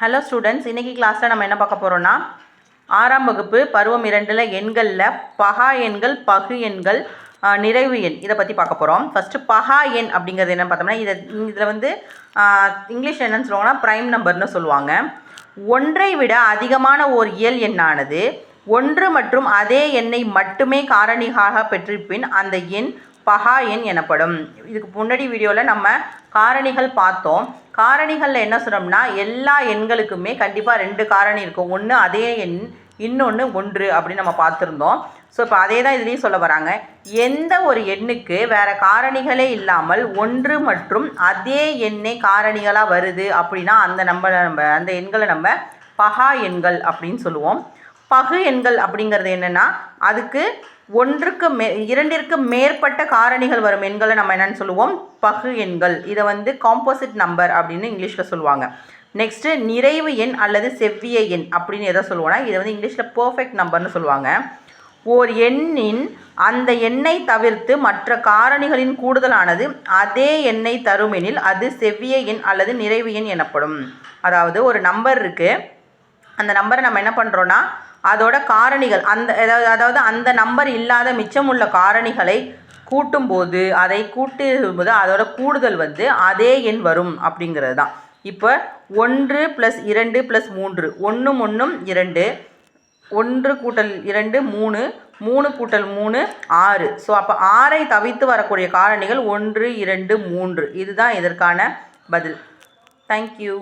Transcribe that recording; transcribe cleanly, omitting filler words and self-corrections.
Hello students, இன்றைக்கி கிளாஸில் நம்ம என்ன பார்க்க போகிறோன்னா 6ஆம் வகுப்பு பருவம் 2ல் எண்களில் பகா எண்கள், பகு எண்கள், நிறைவு எண் இதை பற்றி பார்க்க போகிறோம். ஃபஸ்ட்டு பகா எண் அப்படிங்கிறது என்னென்னு பார்த்தோம்னா, இதில் வந்து இங்கிலீஷ் என்னென்னு சொல்லுவாங்கன்னா ப்ரைம் நம்பர்னு சொல்லுவாங்க. ஒன்றை விட அதிகமான ஓர் இயல் எண்ணானது ஒன்று மற்றும் அதே எண்ணை மட்டுமே காரணியாக பெற்றிருப்பின் அந்த எண் பகா எண் எனப்படும். இதுக்கு முன்னாடி வீடியோவில் நம்ம காரணிகள் பார்த்தோம். காரணிகளில் என்ன சொன்னோம்னா, எல்லா எண்களுக்குமே கண்டிப்பாக 2 காரணி இருக்கும். ஒன்று அதே எண், இன்னொன்று 1 அப்படின்னு நம்ம பார்த்துருந்தோம். ஸோ இப்போ அதே தான் இதுலேயும் சொல்ல வராங்க. எந்த ஒரு எண்ணுக்கு வேறு காரணிகளே இல்லாமல் 1 மற்றும் அதே எண்ணே காரணிகளாக வருது அப்படின்னா அந்த எண்களை நம்ம பகா எண்கள் அப்படின்னு சொல்லுவோம். பகு எண்கள் அப்படிங்கிறது என்னென்னா, அதுக்கு 2ற்கு மேற்பட்ட காரணிகள் வரும் எண்களை நம்ம என்னென்னு சொல்லுவோம், பகு எண்கள். இதை வந்து காம்போசிட் நம்பர் அப்படின்னு இங்கிலீஷில் சொல்லுவாங்க. நெக்ஸ்ட்டு நிறைவு எண் அல்லது செவ்விய எண் அப்படின்னு எதை சொல்லுவோம்னா, இதை வந்து இங்கிலீஷில் பர்ஃபெக்ட் நம்பர்னு சொல்லுவாங்க. ஓர் எண்ணின் அந்த எண்ணை தவிர்த்து மற்ற காரணிகளின் கூடுதலானது அதே எண்ணை தருமெனில் அது செவ்விய எண் அல்லது நிறைவு எண் எனப்படும். அதாவது ஒரு நம்பர் இருக்குது, அந்த நம்பரை நம்ம என்ன பண்ணுறோன்னா, அதோட காரணிகள் அதாவது அந்த நம்பர் இல்லாத மிச்சமுள்ள காரணிகளை கூட்டும்போது அதோட கூடுதல் வந்து அதே எண் வரும் அப்படிங்கிறது தான். இப்போ 1 + 2 + 3, 1 1 2, 1 + 2 3, 3 + 3 6. ஸோ அப்போ 6ஐ தவிர்த்து வரக்கூடிய காரணிகள் 1 2 3. இதுதான் இதற்கான பதில். தேங்க்யூ.